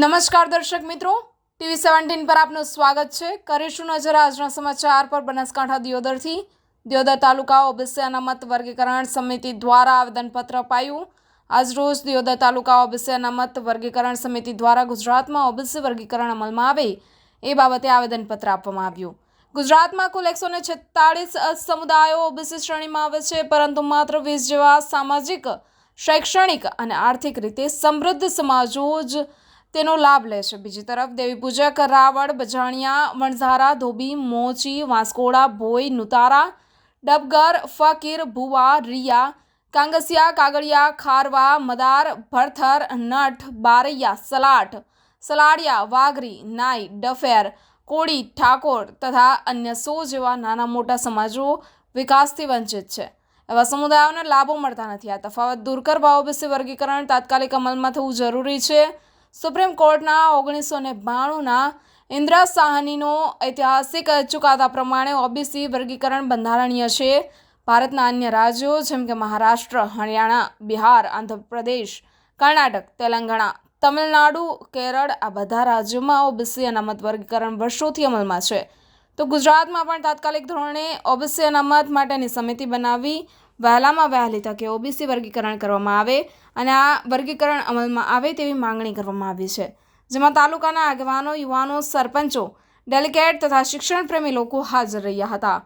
નમસ્કાર દર્શક મિત્રો, TV17 પર આપનું સ્વાગત છે। કરીશું નજર આજના સમાચાર પર। બનાસકાંઠા દિયોદરથી દિયોદર તાલુકા ઓબીસી અનામત વર્ગીકરણ સમિતિ દ્વારા આવેદનપત્ર અપાયું। આજરોજ દિયોદર તાલુકા ઓબીસી અનામત વર્ગીકરણ સમિતિ દ્વારા ગુજરાતમાં ઓબીસી વર્ગીકરણ અમલમાં આવે એ બાબતે આવેદનપત્ર આપવામાં આવ્યું। ગુજરાતમાં કુલ 146 સમુદાયો ઓબીસી શ્રેણીમાં આવે છે, પરંતુ માત્ર 20 જેવા સામાજિક, શૈક્ષણિક અને આર્થિક રીતે સમૃદ્ધ સમાજો જ તેનો લાભ લે છે। બીજી તરફ દેવી પૂજક, રાવળ, બજાણિયા, વણઝારા, ધોબી, મોચી, વાંસકોડા, ભોઈ, નુતારા, ડબગર, ફકીર, ભુવા, રિયા, કાંગસિયા, કાગળિયા, ખારવા, મદાર, ભરથર, નઠ, બારૈયા, સલાટ, સલાડિયા, વાઘરી, નાઈ, ડફેર, કોળી, ઠાકોર તથા અન્ય 100 જેવા નાના મોટા સમાજો વિકાસથી વંચિત છે। એવા સમુદાયોને લાભો મળતા નથી। આ તફાવત દૂર કરવા ઓબીસી વર્ગીકરણ તાત્કાલિક અમલમાં થવું જરૂરી છે। સુપ્રીમ કોર્ટના 1992ના ઇન્દિરા સાહનીનો ઐતિહાસિક ચુકાદા પ્રમાણે ઓબીસી વર્ગીકરણ બંધારણીય છે। ભારતના અન્ય રાજ્યો જેમ કે મહારાષ્ટ્ર, હરિયાણા, બિહાર, આંધ્રપ્રદેશ, કર્ણાટક, તેલંગાણા, તમિલનાડુ, કેરળ આ બધા રાજ્યોમાં ઓબીસી અનામત વર્ગીકરણ વર્ષોથી અમલમાં છે। તો ગુજરાતમાં પણ તાત્કાલિક ધોરણે ઓબીસી અનામત માટેની સમિતિ બનાવી વહેલામાં વહેલી તકે ઓબીસી વર્ગીકરણ કરવામાં આવે અને આ વર્ગીકરણ અમલમાં આવે તેવી માંગણી કરવામાં આવી છે, જેમાં તાલુકાના આગેવાનો, યુવાનો, સરપંચો, ડેલિગેટ તથા શિક્ષણ પ્રેમી લોકો હાજર રહ્યા હતા।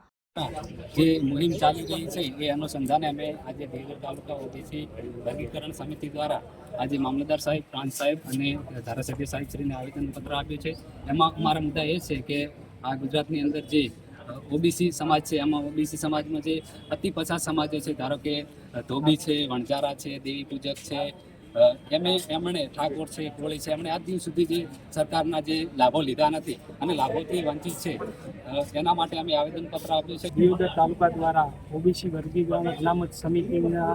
જે મુહિમ ચાલી રહી છે એ અનુસંધાને અમે આજે દિયોદર તાલુકા ઓબીસી વર્ગીકરણ સમિતિ દ્વારા આજે મામલતદાર સાહેબ, પ્રાંત સાહેબ અને ધારાસભ્ય સાહેબ શ્રીને આવેદનપત્ર આપ્યું છે। એમાં અમારા મુદ્દા એ છે કે આ ગુજરાતની અંદર જે ઓબીસી સમાજ છે, એમાં ઓબીસી સમાજમાં જે અતિ પછાત સમાજો છે, ધારો કે ધોબી છે, વણઝારા છે, દેવી પૂજક છે, એમણે ઠાકોર છે, કોળી છે, એમણે આજ દિવસ સુધી જે સરકારના જે લાભો લીધા નથી અને લાભોથી વંચિત છે, એના માટે અમે આવેદનપત્ર આપ્યું છે। દિયોદર તાલુકા દ્વારા ઓબીસી વર્ગીકરણ અનામત સમિતિના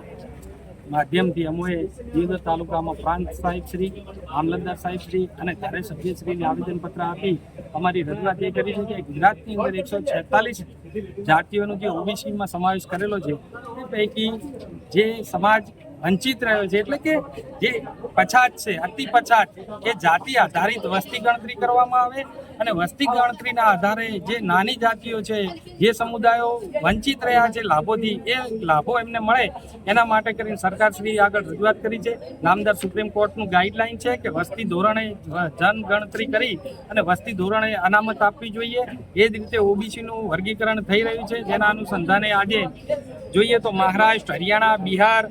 માધ્યમથી અમોએ દિયોદર તાલુકામાં પ્રાંત સાહેબશ્રી, મામલતદાર સાહેબશ્રી અને ધારાસભ્યશ્રીને આવેદનપત્ર આપી અમારી રજૂઆત એ કરી છે કે ગુજરાતની અંદર 146 જાતિઓનો જે ઓબીસીમાં સમાવેશ કરેલો છે તે પૈકી જે સમાજ વંચિત રહ્યો છે, એટલે કે જે પછાત છે, અતિ પછાત, કે જાતિ આધારિત વસ્તી ગણતરી કરવામાં આવે અને વસ્તી ગણતરીના આધારે જે નાની જાતિઓ છે, જે સમુદાયો વંચિત રહ્યા છે લાભોથી, એ લાભો એમને મળે એના માટે કરીને સરકારશ્રી આગળ રજૂઆત કરી છે। નામદાર સુપ્રીમ કોર્ટનું ગાઈડલાઈન છે કે વસ્તી ધોરણે જનગણતરી કરી અને વસ્તી ધોરણે અનામત આપવી જોઈએ। એ જ રીતે ઓબીસીનું વર્ગીકરણ થઈ રહ્યું છે, જેના અનુસંધાને આજે જોઈએ તો મહારાષ્ટ્ર, હરિયાણા, બિહાર,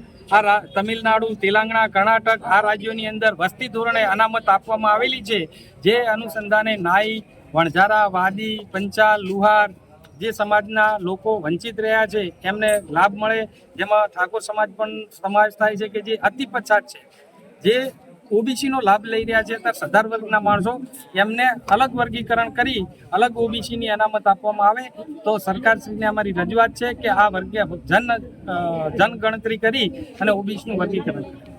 તમિલનાડુ, તેલંગાણા, કર્ણાટક આ રાજ્યોની અંદર વસ્તી ધોરણે અનામત આપવામાં આવેલી છે। જે અનુસંધાને નાઈ, વણઝારા, વાદી, પંચાલ, લુહાર જે સમાજના લોકો વંચિત રહ્યા છે એમને લાભ મળે, જેમાં ઠાકોર સમાજ પણ સમાવેશ થાય છે કે જે અતિ પછાત છે, જે ઓબીસીનો લાભ લઈ રહ્યા છે, ત્યારે સદ્ધાર વર્ગના માણસો એમને અલગ વર્ગીકરણ કરી અલગ ઓબીસીની અનામત આપવામાં આવે તો સરકારશ્રીને અમારી રજૂઆત છે કે આ વર્ગે જનગણતરી કરી અને ઓબીસીનું વર્ગીકરણ કરે।